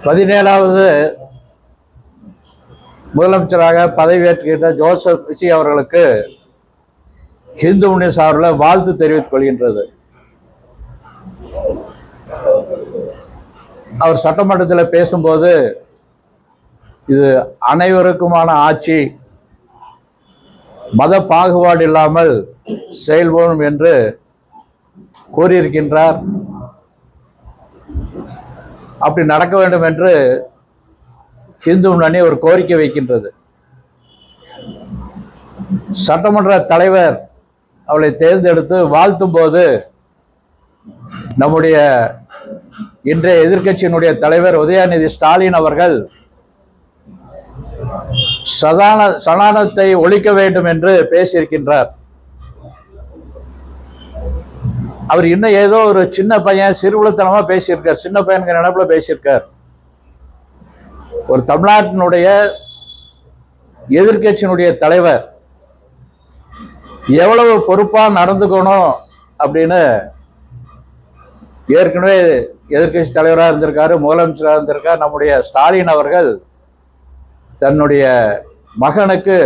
17வது முதலமைச்சராக பதவியேற்றுகின்ற ஜோசப் விஜய் அவர்களுக்கு இந்து முன்னணி சார்பில் வாழ்த்து தெரிவித்துக் கொள்கின்றது. அவர் சட்டமன்றத்தில் பேசும்போது இது அனைவருக்குமான ஆட்சி, மத பாகுபாடு இல்லாமல் செயல்படும் என்று கூறியிருக்கின்றார். அப்படி நடக்க வேண்டும் என்று இந்து முன்னணி ஒரு கோரிக்கை வைக்கின்றது. சட்டமன்ற தலைவர் அவளை தேர்ந்தெடுத்து வாழ்த்தும் போது நம்முடைய இன்றைய எதிர்க்கட்சியினுடைய தலைவர் உதயநிதி ஸ்டாலின் அவர்கள் சனாதனத்தை ஒழிக்க வேண்டும் என்று பேசியிருக்கின்றார். அவர் இன்னும் ஏதோ ஒரு சின்ன பையன் சிறுகுலத்தனமா பேசியிருக்கார், சின்ன பையனுக்கு நினைப்புல பேசியிருக்கார். ஒரு தமிழ்நாட்டினுடைய எதிர்க்கட்சியினுடைய தலைவர் எவ்வளவு பொறுப்பா நடந்துக்கணும் அப்படின்னு ஏற்கனவே எதிர்க்கட்சி தலைவராக இருந்திருக்காரு, முதலமைச்சராக இருந்திருக்கார். நம்முடைய ஸ்டாலின் அவர்கள் தன்னுடைய மகனுக்கு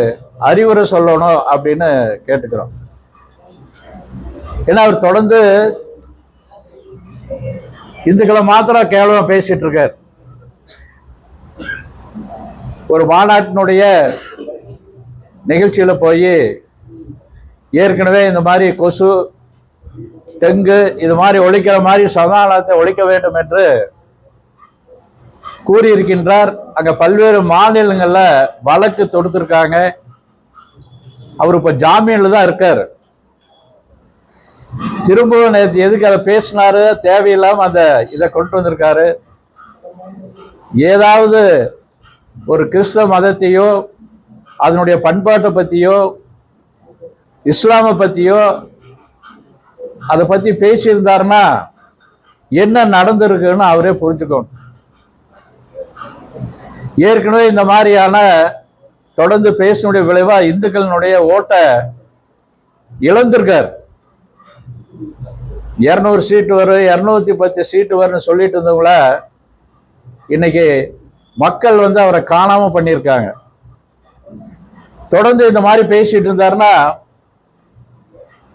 அறிவுரை சொல்லணும் அப்படின்னு கேட்டுக்கிறோம். ஏன்னா அவர் தொடர்ந்து இந்துக்களை மாத்திரம் கேவலமா பேசிட்டு இருக்கார். ஒரு மாநாட்டினுடைய நிகழ்ச்சியில போய் ஏற்கனவே இந்த மாதிரி கொசு, டெங்கு இது மாதிரி ஒழிக்கிற மாதிரி சனாதனத்தை ஒழிக்க வேண்டும் என்று கூறியிருக்கின்றார். அங்க பல்வேறு மாநிலங்கள்ல வழக்கு தொடுத்திருக்காங்க. அவர் இப்ப ஜாமீன்ல தான் இருக்காரு. திரும்பவும் நேற்று எதுக்கு அதை பேசினாரு, தேவையில்லாம அந்த இதை கொண்டு வந்திருக்காரு. ஏதாவது ஒரு கிறிஸ்தவ மதத்தையோ அதனுடைய பண்பாட்டை பத்தியோ இஸ்லாமை பத்தியோ அதை பத்தி பேசியிருந்தாருன்னா என்ன நடந்திருக்குன்னு அவரே புரிஞ்சுக்கணும். ஏற்கனவே இந்த மாதிரியான தொடர்ந்து பேசினுடைய விளைவா இந்துக்களினுடைய ஓட்டை இழந்திருக்கார். 200 சீட்டு வரும், 210 சீட்டு வரும்னு சொல்லிட்டு இருந்தவங்கள இன்னைக்கு மக்கள் அவரை காணாம பண்ணியிருக்காங்க. தொடர்ந்து இந்த மாதிரி பேசிட்டு இருந்தாருன்னா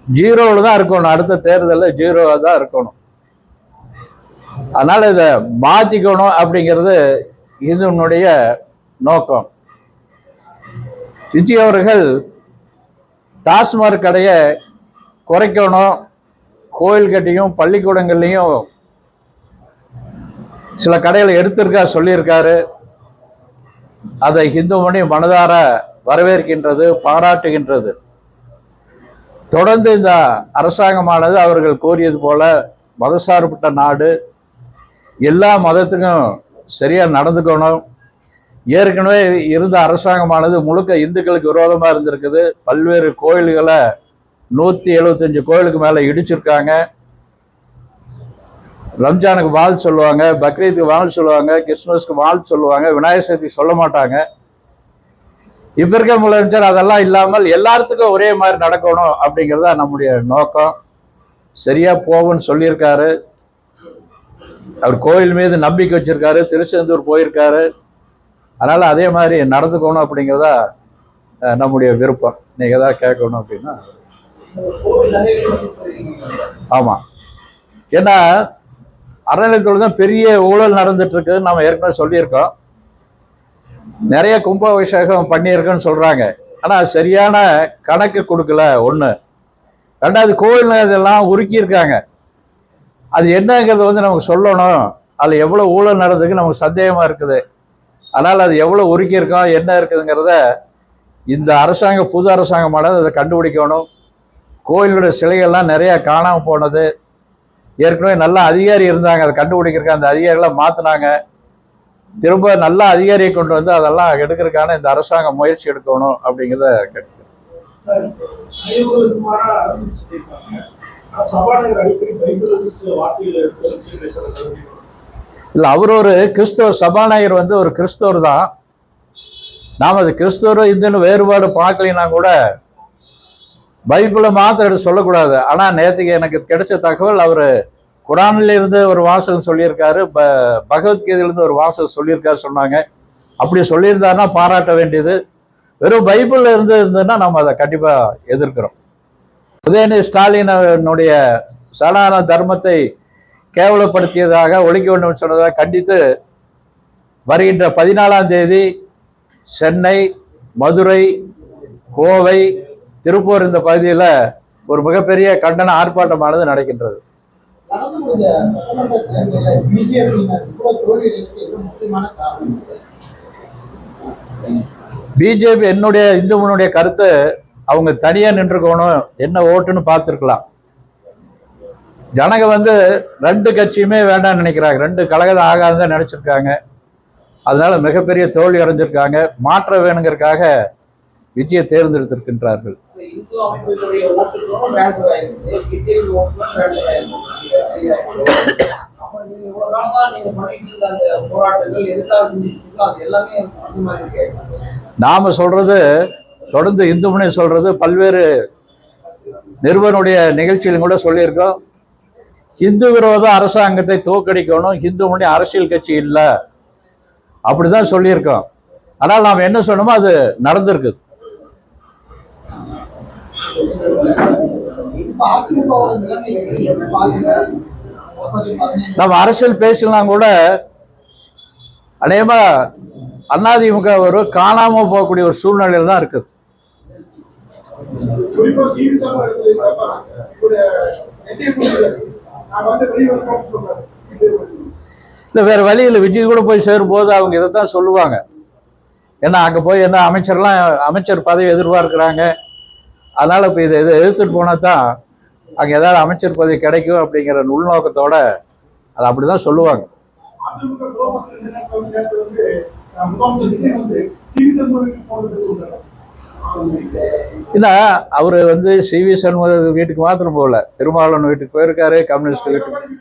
ஜீரோவில் தான் இருக்கணும், அடுத்த தேர்தலில் ஜீரோவாக தான் இருக்கணும். அதனால இதை மாற்றிக்கணும் அப்படிங்கிறது இதனுடைய நோக்கம். விஜய் அவர்கள் டாஸ்மாக் கடையை குறைக்கணும், கோயில் கட்டியும் பள்ளிக்கூடங்கள்லையும் சில கடைகளை எடுத்திருக்கா சொல்லியிருக்காரு. அதை இந்து முன்னணி மனதார வரவேற்கின்றது, பாராட்டுகின்றது. தொடர்ந்து இந்த அரசாங்கமானது அவர்கள் கோரியது போல மதசார்பற்ற நாடு, எல்லா மதத்துக்கும் சரியா நடந்துக்கணும். ஏற்கனவே இருந்த அரசாங்கமானது முழுக்க இந்துக்களுக்கு விரோதமா இருந்திருக்குது. பல்வேறு கோயில்களை 175 கோயிலுக்கு மேல இடிச்சிருக்காங்க. ரம்ஜானுக்கு வாழ்த்து சொல்லுவாங்க, பக்ரீத்துக்கு வாழ்த்து சொல்லுவாங்க, கிறிஸ்துமஸ்க்கு வாழ்த்து சொல்லுவாங்க, விநாயகர் சதுர்த்திக்கு சொல்ல மாட்டாங்க. இப்ப இருக்க முதலமைச்சர் அதெல்லாம் இல்லாமல் எல்லாத்துக்கும் ஒரே மாதிரி நடக்கணும் அப்படிங்கிறதா நம்முடைய நோக்கம். சரியா போகும்னு சொல்லியிருக்காரு. அவர் கோயில் மீது நம்பிக்கை வச்சிருக்காரு, திருச்செந்தூர் போயிருக்காரு. அதனால அதே மாதிரி நடந்துக்கணும் அப்படிங்கிறதா நம்முடைய விருப்பம். நீங்க ஏதாவது கேட்கணும் அப்படின்னா ஆமா, ஏன்னா அறநிலையத்தோடு தான் பெரிய ஊழல் நடந்துட்டு இருக்குன்னு நம்ம ஏற்கனவே சொல்லியிருக்கோம். நிறைய கும்பாபிஷேகம் பண்ணியிருக்குன்னு சொல்றாங்க. ஆனா சரியான கணக்கு கொடுக்கல. ஒண்ணு, ரெண்டாவது கோயில் இதெல்லாம் உருக்கியிருக்காங்க. அது என்னங்கிறது நமக்கு சொல்லணும். அதுல எவ்வளவு ஊழல் நடந்ததுக்கு நமக்கு சந்தேகமா இருக்குது. அதனால அது எவ்வளவு உருக்கியிருக்கோம், என்ன இருக்குதுங்கிறத இந்த அரசாங்கம், புது அரசாங்கமானது அதை கண்டுபிடிக்கணும். கோயிலுடைய சிலைகள்லாம் நிறைய காணாம போனது. ஏற்கனவே நல்ல அதிகாரி இருந்தாங்க, அதை கண்டுபிடிக்கிறதுக்கு அந்த அதிகாரிகளாம் மாத்தினாங்க. திரும்ப நல்ல அதிகாரியை கொண்டு வந்து அதெல்லாம் எடுக்கிறதுக்கான இந்த அரசாங்கம் முயற்சி எடுக்கணும் அப்படிங்கிறத கேட்கிறேன். இல்ல, அவர் ஒரு கிறிஸ்தவர், சபாநாயகர் ஒரு கிறிஸ்தவர் தான். நாம் அது கிறிஸ்தவரோ இந்துன்னு வேறுபாடு பார்க்கலைன்னா கூட பைபிளை மாத்திரம் எடுத்து சொல்லக்கூடாது. ஆனா நேற்றுக்கு எனக்கு கிடைச்ச தகவல், அவர் குரான்ல இருந்து ஒரு வாசகம் சொல்லியிருக்காரு, பகவத்கீதையிலிருந்து ஒரு வாசகம் சொல்லியிருக்காரு சொன்னாங்க. அப்படி சொல்லியிருந்தாருன்னா பாராட்ட வேண்டியது. வெறும் பைபிள்ல இருந்ததுன்னா நம்ம அதை கண்டிப்பா எதிர்க்கிறோம். உதயநிதி ஸ்டாலினுடைய சனாதன தர்மத்தை கேவலப்படுத்தியதாக, ஒழிக்க வேண்டும் சொன்னதாக கண்டித்து வருகின்ற 14ஆம் தேதி சென்னை, மதுரை, கோவை, திருப்பூர் இந்த பகுதியில் ஒரு மிகப்பெரிய கண்டன ஆர்ப்பாட்டமானது நடக்கின்றது. பிஜேபி என்னுடைய இந்து முன்னுடைய கருத்து, அவங்க தனியா நின்றுக்கணும், என்ன ஓட்டுன்னு பார்த்துருக்கலாம். ஜனங்க வந்து 2 கட்சியுமே வேண்டாம்னு நினைக்கிறாங்க, 2 கழகம் ஆகாதுதான் நினைச்சிருக்காங்க. அதனால மிகப்பெரிய தோல்வி அடைஞ்சிருக்காங்க. மாற்ற வேணுங்கிறதுக்காக விஜயை தேர்ந்தெடுத்திருக்கின்றார்கள். நாம சொல்றது, தொடர்ந்து இந்து முனை சொல்றது, பல்வேறு நிறுவனுடைய நிகழ்ச்சியிலும் கூட சொல்லியிருக்கோம், இந்து விரோத அரசாங்கத்தை தோற்கடிக்கணும், இந்து முனை அரசியல் கட்சி இல்லை அப்படிதான் சொல்லியிருக்கோம். ஆனால் நாம் என்ன சொன்னோமோ அது நடந்திருக்குது. நம்ம அரசியல் பேசலாம் கூட அநேகமா அதிமுக ஒரு காணாம போகக்கூடிய ஒரு சூழ்நிலையில் தான் இருக்குது. இல்லை, வேற வழியில் விஜய் கூட போய் சேரும்போது அவங்க இதைத்தான் சொல்லுவாங்க. ஏன்னா அங்கே போய் என்ன அமைச்சர் பதவி எதிர்பார்க்கிறாங்க. அதனால இப்போ இதை எதிர்த்துட்டு போனா தான் அங்கே ஏதாவது அமைச்சர் பதவி கிடைக்கும் அப்படிங்கிற உள்நோக்கத்தோட அதை அப்படிதான் சொல்லுவாங்க. ஏன்னா அவரு வந்து CV சண்முக வீட்டுக்கு மாத்திரம் போகல, திருமாவளவன் வீட்டுக்கு போயிருக்காரு, கம்யூனிஸ்ட் வீட்டுக்கு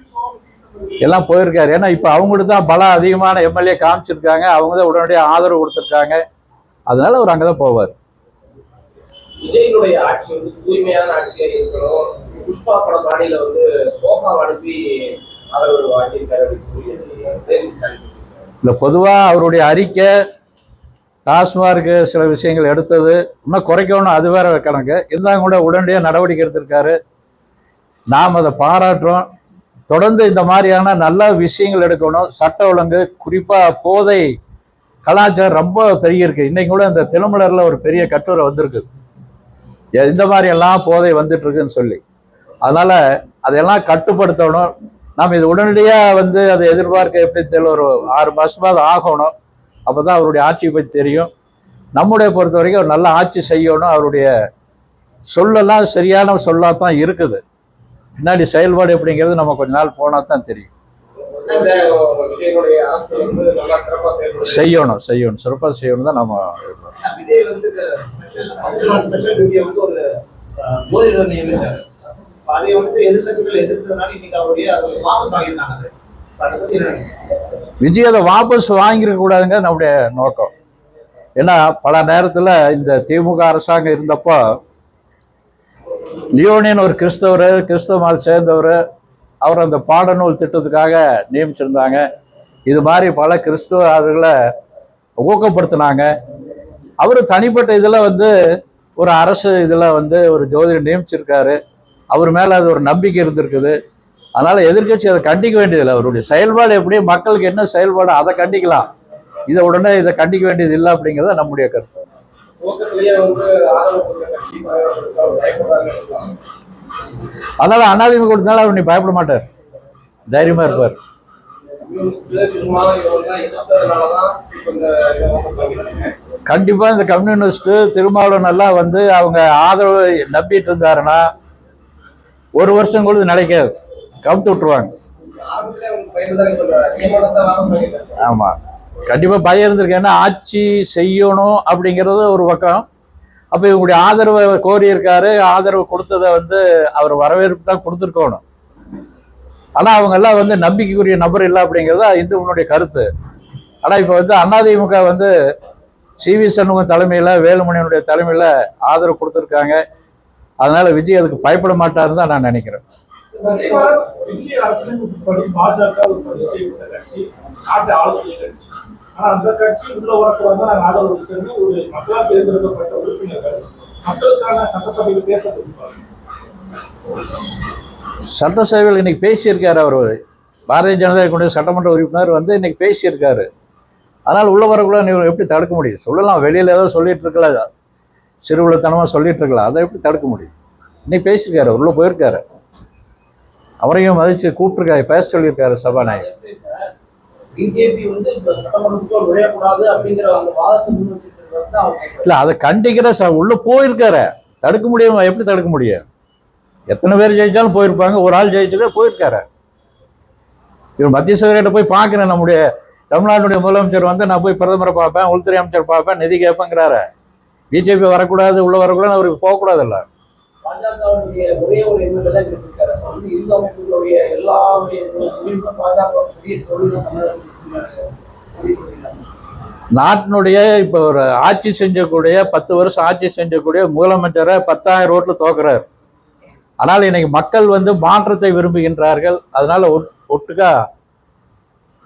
எல்லாம் போயிருக்காரு. ஏன்னா இப்ப அவங்களுக்கு தான் பலம் அதிகமான MLA காமிச்சிருக்காங்க, அவங்க தான் உடனடியாக ஆதரவு கொடுத்துருக்காங்க. அதனால அவர் அங்கதான் போவார். விஜயனுடைய ஆட்சி வந்து தூய்மையான ஆட்சியா இருக்கணும். புஷ்பா பட பாணியில வந்து சோஃபா அனுப்பி ஆதரவு வாங்கியிருக்காரு அப்படின்னு சொல்லி இல்ல, பொதுவா அவருடைய அறிக்கை டாஸ்மார்க்கு சில விஷயங்கள் எடுத்தது இன்னும் குறைக்கணும், அது வேற கணக்கு இருந்தாங்க கூட உடனடியாக நடவடிக்கை எடுத்திருக்காரு. நாம் அதை பாராட்டுறோம். தொடர்ந்து இந்த மாதிரியான நல்ல விஷயங்கள் எடுக்கணும். சட்ட ஒழுங்கு, குறிப்பா போதை கலாச்சாரம் ரொம்ப பெரிய இருக்கு. இன்னைக்கு கூட இந்த தினமலர்ல ஒரு பெரிய கட்டுரை வந்திருக்கு, இந்த மாதிரி எல்லாம் போதை வந்துட்டு இருக்குன்னு சொல்லி. அதனால அதையெல்லாம் கட்டுப்படுத்தணும். நாம் இது உடனடியா வந்து அதை எதிர்பார்க்க எப்படி தெரியல, ஒரு 6 மாசமாவது ஆகணும். அப்பதான் அவருடைய ஆட்சியை பற்றி தெரியும். நம்முடைய பொறுத்த வரைக்கும் அவர் நல்ல ஆட்சி செய்யணும். அவருடைய சொல்லலாம் சரியான சொல்லாதான் இருக்குது, பின்னாடி செயல்பாடு எப்படிங்கிறது நம்ம கொஞ்ச நாள் போனா தான் தெரியும். செய்யணும் சிறப்பாக செய்யணும் தான் நம்ம. விஜய் அதை வாபஸ் வாங்கிருக்க கூடாதுங்க நம்முடைய நோக்கம். ஏன்னா பல நேரத்துல இந்த திமுக அரசாங்கம் இருந்தப்போ லியோனியன் ஒரு கிறிஸ்தவ மதத்தை சேர்ந்தவர், அவர் அந்த பாடநூல் திட்டத்துக்காக நியமிச்சிருந்தாங்க. இது மாதிரி பல கிறிஸ்தவ ஆதர்களை ஊக்கப்படுத்தினாங்க. அவர் தனிப்பட்ட இதில் வந்து ஒரு அரசு இதில் வந்து ஒரு ஜோதிடர் நியமிச்சிருக்காரு. அவர் மேலே அது ஒரு நம்பிக்கை இருந்திருக்குது. அதனால எதிர்கட்சி அதை கண்டிக்க வேண்டியதில்லை. அவருடைய செயல்பாடு எப்படி, மக்களுக்கு என்ன செயல்பாடு அதை கண்டிக்கலாம், இதை உடனே இதை கண்டிக்க வேண்டியது இல்லை அப்படிங்கிறத நம்முடைய கருத்து. அதனால அதிமுக கொடுத்தனால அவர் நீ பயப்பட மாட்டார், தைரியமா இருப்பார். கண்டிப்பா இந்த கம்யூனிஸ்ட் திருமாவளவன் எல்லாம் வந்து அவங்க ஆதரவு நம்பிட்டு இருந்தாருன்னா 1 வருஷம் கூட நடக்காது, கவுத்து விட்டுருவாங்க. ஆமா, கண்டிப்பா பயம் இருந்திருக்கு. ஏன்னா ஆட்சி செய்யணும் அப்படிங்கிறது ஒரு பக்கம். அப்ப இவங்களுடைய ஆதரவை கோரி இருக்காரு, ஆதரவு கொடுத்ததை வந்து அவர் வரவேற்பு தான் கொடுத்துருக்கணும். ஆனா அவங்க எல்லாம் வந்து நம்பிக்கைக்குரிய நபர் இல்லை அப்படிங்கிறத இந்து முன்னுடைய கருத்து. ஆனா இப்ப வந்து அதிமுக வந்து CV சண்முகம் தலைமையில, வேலுமணியனுடைய தலைமையில ஆதரவு கொடுத்துருக்காங்க. அதனால விஜய் அதுக்கு பயப்பட மாட்டாருன்னு தான் நான் நினைக்கிறேன். இந்திய அரசியலமைப்புப்படி பாஜக ஒரு பதிவு செய்யப்பட்ட கட்சி, நாட்டை ஆளக்கூடிய கட்சி. ஆனா அந்த கட்சி உள்ள வரக்கூடாது நாங்கள் ஆதரவு வச்சிருந்து ஒரு மக்களால் தேர்ந்தெடுக்கப்பட்ட உறுப்பினர்கள் மக்களுக்கான சட்டசபையில் பேச விரும்புவாங்க. சட்டசபையில் இன்னைக்கு பேசியிருக்காரு. அவர் பாரதிய ஜனதா கட்சியுடைய சட்டமன்ற உறுப்பினர் வந்து இன்னைக்கு பேசியிருக்காரு. அதனால் உள்ள வரக்குள்ள நீ எப்படி தடுக்க முடியும்? சொல்லலாம், வெளியில் ஏதோ சொல்லிட்டு இருக்கல, சிறுவிழத்தனமாக சொல்லிட்டு இருக்கலாம், அதை எப்படி தடுக்க முடியும்? இன்னைக்கு பேசியிருக்காரு, உள்ளே போயிருக்காரு, அவரையும் மதித்து கூப்பிட்டுருக்காரு, பேச சொல்லியிருக்காரு சபாநாயகர். பிஜேபி வந்து சட்டமன்றத்துக்குள்ள நுழையக்கூடாது அப்படிங்கிற அந்த வாதத்தை முன் வச்சுட்டு இல்லை, அதை கண்டிக்கிற உள்ளே போயிருக்காரு, தடுக்க முடியுமா? எப்படி தடுக்க முடியும்? எத்தனை பேர் ஜெயிச்சாலும் போயிருப்பாங்க, ஒரு ஆள் ஜெயிச்சுட்டு போயிருக்காரு. இவர் மத்திய செயலர்கிட்ட போய் பார்க்குறேன், நம்முடைய தமிழ்நாட்டுடைய முதலமைச்சர் வந்து நான் போய் பிரதமரை பார்ப்பேன், உள்துறை அமைச்சர் பார்ப்பேன், நிதி கேட்பேங்கிறாரு. பிஜேபி வரக்கூடாது, உள்ள வரக்கூடாது, அவருக்கு போகக்கூடாதுல்ல. பாஜகவுடைய ஒரே ஒரு எண்ணம் தான் கிடைச்சிருக்காரு. வந்து இந்து அமைப்புகளுடைய எல்லாருடைய பாஜக நாட்டினுடைய இப்போ ஒரு ஆட்சி செஞ்சக்கூடிய 10 வருஷம் ஆட்சி செஞ்சக்கூடிய முதலமைச்சரை 10,000 ஓட்டில் தோக்குறாரு. ஆனால் இன்னைக்கு மக்கள் வந்து மாற்றத்தை விரும்புகின்றார்கள். அதனால ஒட்டுக்கா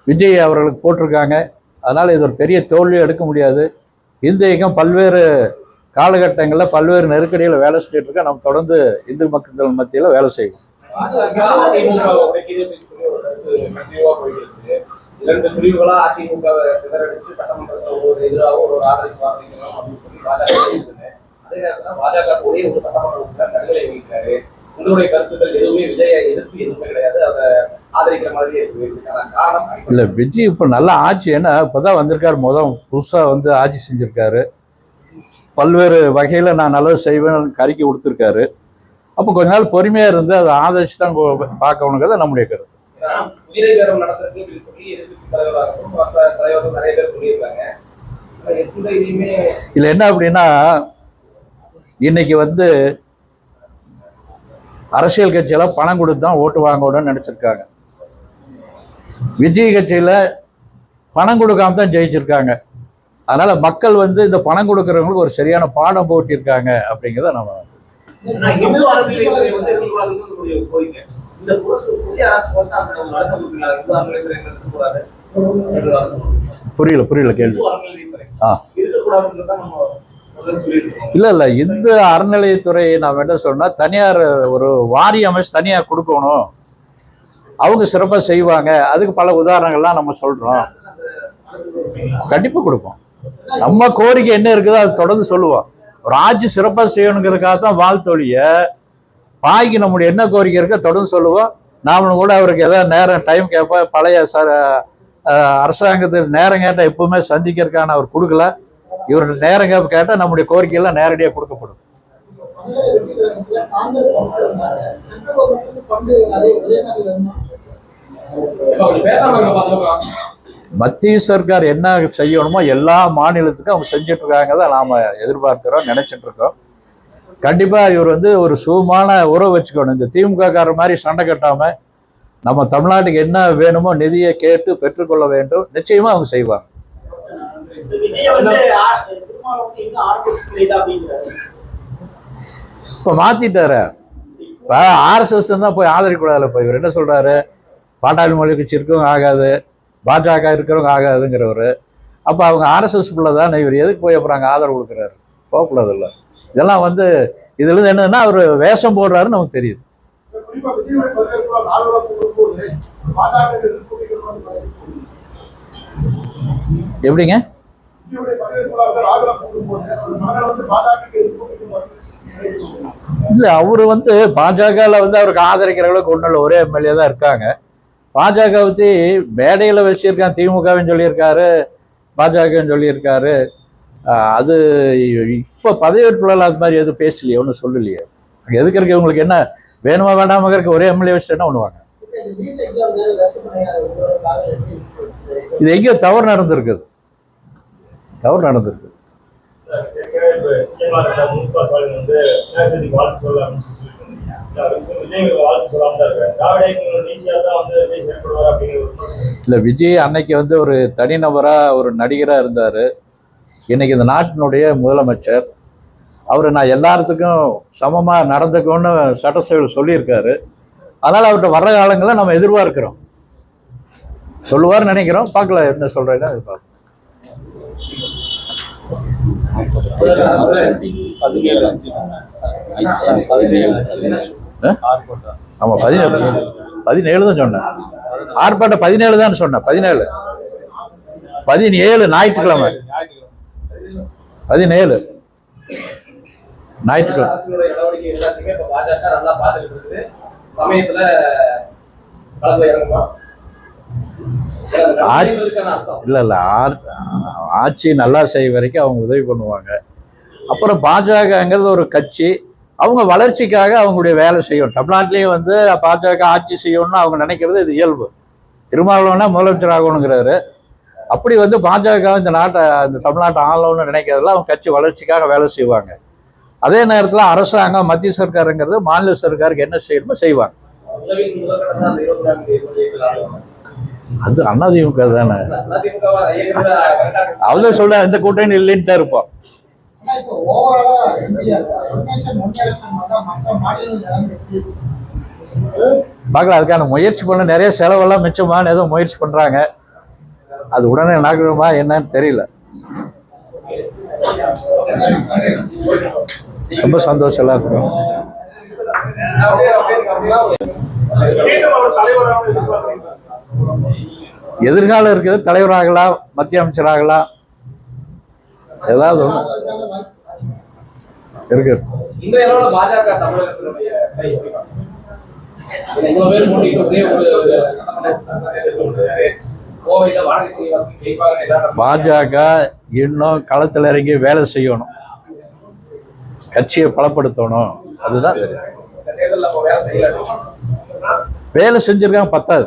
விஜய் அவர்களுக்கு போட்டிருக்காங்க. அதனால் இது ஒரு பெரிய தோல்வி எடுக்க முடியாது. இந்து இயக்கம் பல்வேறு காலகட்டங்களில் பல்வேறு நெருக்கடியில் வேலை செஞ்சுட்டு இருக்கா. நம்ம தொடர்ந்து இந்து மக்கள் மத்தியில் வேலை செய்வோம். இரண்டு பிரிவுகளா அதிமுக சிதறடிச்சு சட்டமன்றத்தில் ஒரு எதிராக ஒரு ஆதரவு வாங்கிக்கணும் அப்படின்னு சொல்லி பாஜக அதே நேரத்தில் பாஜக ஒரே ஒரு சட்டமன்ற உறுப்பினர் நடுநிலை வகிக்கிறாரு. உங்களுடைய கருத்துக்கள் எதுவுமே விஜய எதிர்ப்பு எதுவுமே கிடையாது, அதை ஆதரிக்கிற மாதிரியே இருக்கு. காரணம் இல்லை, விஜய் இப்போ நல்லா ஆட்சி, ஏன்னா இப்போதான் வந்திருக்காரு, புதுசாக வந்து ஆட்சி செஞ்சுருக்காரு. பல்வேறு வகையில் நான் நல்லது செய்வேன்னு அறிக்கை கொடுத்துருக்காரு. அப்போ கொஞ்ச நாள் பொறுமையாக இருந்து அதை ஆதரிச்சு தான் பார்க்கணுங்கிறத நம்முடைய கருத்து. உயிரை பேரம் நடத்துறதுக்கு சொல்லி எதிர்ப்பு தலைவராகவும் மற்ற தலைவர்கள் நிறைய பேர் சொல்லியிருக்காங்க. இதில் என்ன அப்படின்னா, இன்னைக்கு வந்து அரசியல் கட்சியெல்லாம் பணம் கொடுத்து தான் ஓட்டு வாங்கணும்னு நினச்சிருக்காங்க. விஜய் கட்சியில் பணம் கொடுக்காம தான் ஜெயிச்சிருக்காங்க. அதனால மக்கள் வந்து இந்த பணம் கொடுக்குறவங்களுக்கு ஒரு சரியான பாடம் போட்டிருக்காங்க அப்படிங்கிறத நம்ம புரியல கேள்வி. இல்ல இந்து அறநிலையத்துறை நாம் என்ன சொன்னா, தனியார் ஒரு வாரிய அமைச்சு தனியார் கொடுக்கணும், அவங்க சிறப்பாக செய்வாங்க. அதுக்கு பல உதாரணங்கள்லாம் நம்ம சொல்றோம். கண்டிப்பா கொடுப்போம். நம்ம கோரிக்கை என்ன இருக்குதோ அது தொடர்ந்து சொல்லுவோம். ஒரு ஆட்சி சிறப்பாக செய்யணுங்கிறதுக்காக தான் வாழ்த்தொழிய பாய்க்கு நம்முடைய என்ன கோரிக்கை இருக்க தொடர்ந்து சொல்லுவோம். நாமளும் கூட அவருக்கு ஏதாவது நேரம் டைம் கேட்போம். பழைய அரசாங்கத்தில் நேரம் கேட்டால் எப்பவுமே சந்திக்கிறதுக்கான அவர் கொடுக்கல. இவர்கள் நேரம் கேட்டால் நம்முடைய கோரிக்கையெல்லாம் நேரடியாக கொடுக்கப்படும். மத்திய சர்க்கார் என்ன செய்யணுமோ எல்லா மாநிலத்துக்கும் அவங்க செஞ்சுட்டு இருக்காங்க தான் நாம எதிர்பார்க்கிறோம், நினைச்சிட்டு இருக்கோம். கண்டிப்பா இவர் வந்து ஒரு சுகமான உறவு வச்சுக்கணும். இந்த திமுக காரர் மாதிரி சண்டை கட்டாம நம்ம தமிழ்நாட்டுக்கு என்ன வேணுமோ நிதியை கேட்டு பெற்றுக்கொள்ள வேண்டும். நிச்சயமா அவங்க செய்வாங்க. இப்ப மாத்திட்டாரு. இப்ப RSS தான் போய் ஆதரிக்கூடாதுல. இப்ப இவர் என்ன சொல்றாரு, பாட்டாளி மொழி கட்சி இருக்கவங்க ஆகாது, பாஜக இருக்கிறவங்க ஆகாதுங்கிறவர். அப்ப அவங்க RSS தான். இவர் எதுக்கு போய் அப்புறம் அங்கே ஆதரவு கொடுக்குறாரு? போகக்கூடாது இல்லை. இதெல்லாம் வந்து இதுல இருந்து என்னன்னா அவர் வேஷம் போடுறாருன்னு நமக்கு தெரியுது. எப்படிங்க? இல்ல அவரு வந்து பாஜகவில் வந்து அவருக்கு ஆதரிக்கிற அளவுக்கு ஒன்றும் இல்லை, ஒரே எம்எல்ஏ தான் இருக்காங்க. பாஜக பற்றி மேடையில் வச்சிருக்காங்க, திமுகவின்னு சொல்லியிருக்காரு, பாஜகன்னு சொல்லியிருக்காரு. அது இப்போ பதவியேற்புல அது மாதிரி எதுவும் பேசலையே, ஒன்றும் சொல்லலையே. எதுக்கு இருக்கு இவங்களுக்கு என்ன வேணுமா வேண்டாம இருக்க, ஒரே எம்எல்ஏ வச்சுட்டு என்ன பண்ணுவாங்க? இது எங்கேயோ தவறு நடந்திருக்குது. இல்ல விஜய் அன்னைக்கு வந்து ஒரு தனிநபரா ஒரு நடிகரா இருந்தாரு. இன்னைக்கு இந்த நாட்டினுடைய முதலமைச்சர். அவர் நான் எல்லாத்துக்கும் சமமா நடந்துக்கணும்னு சட்டசபையில் சொல்லியிருக்காரு. அதனால அவர்கிட்ட வர்ற காலங்களில் நம்ம எதிர்பார்க்கிறோம். சொல்லுவார்னு நினைக்கிறோம். பார்க்கல என்ன சொல்றேன்னா அது பார்க்கலாம். ஆமா 17 தான் சொன்னேன். ஆர்ப்பாட்டம் 17 தான் சொன்னேன். 17 ஞாயிற்றுக்கிழமை 17 ஞாயிற்றுக்கிழமை. அரசுடைய நடவடிக்கை எல்லாத்தையுமே இப்ப பாஜக நல்லா பார்த்துக்கிட்டு இருக்குது. சமயத்துல கலந்து இறங்குமா? இல்ல ஆட்சி நல்லா செய்ய வரைக்கும் அவங்க உதவி பண்ணுவாங்க. அப்புறம் பாஜகங்கிறது ஒரு கட்சி, அவங்க வளர்ச்சிக்காக அவங்களுடைய வேலை செய்யணும். தமிழ்நாட்டிலையும் வந்து பாஜக ஆட்சி செய்யணும்னு அவங்க நினைக்கிறது இது இயல்பு. திருமாவளவனா முதலமைச்சர் ஆகணுங்கிறாரு. அப்படி வந்து பாஜக இந்த தமிழ்நாட்டை ஆளணும்னு நினைக்கிறதுல அவங்க கட்சி வளர்ச்சிக்காக வேலை செய்வாங்க. அதே நேரத்தில் அரசாங்கம் மத்திய சர்க்காருங்கிறது மாநில சர்க்காருக்கு என்ன செய்யணுமோ செய்வாங்க. அது அதிமுக தானே. அவதான் சொல்ல இந்த கூட்டணி இல்லைன்ட்டு இருப்போம். பார்க்கலாம். அதுக்கான முயற்சி பண்ண நிறைய செலவெல்லாம் மிச்சமான ஏதோ முயற்சி பண்றாங்க. அது உடனே நடக்கணுமா என்னன்னு தெரியல. ரொம்ப சந்தோஷம் எல்லாத்துக்கும். எதிர்காலம் இருக்கிறது தலைவராகலாம், மத்திய அமைச்சராகலாம், ஏதாவது ஒண்ணு இருக்கு. பாஜக தமிழகத்தினுடைய பாஜக இன்னும் களத்தில் இறங்கி வேலை செய்யணும், கட்சியை பலப்படுத்தணும். அதுதான் வேலை செஞ்சிருக்காங்க. பத்தாது.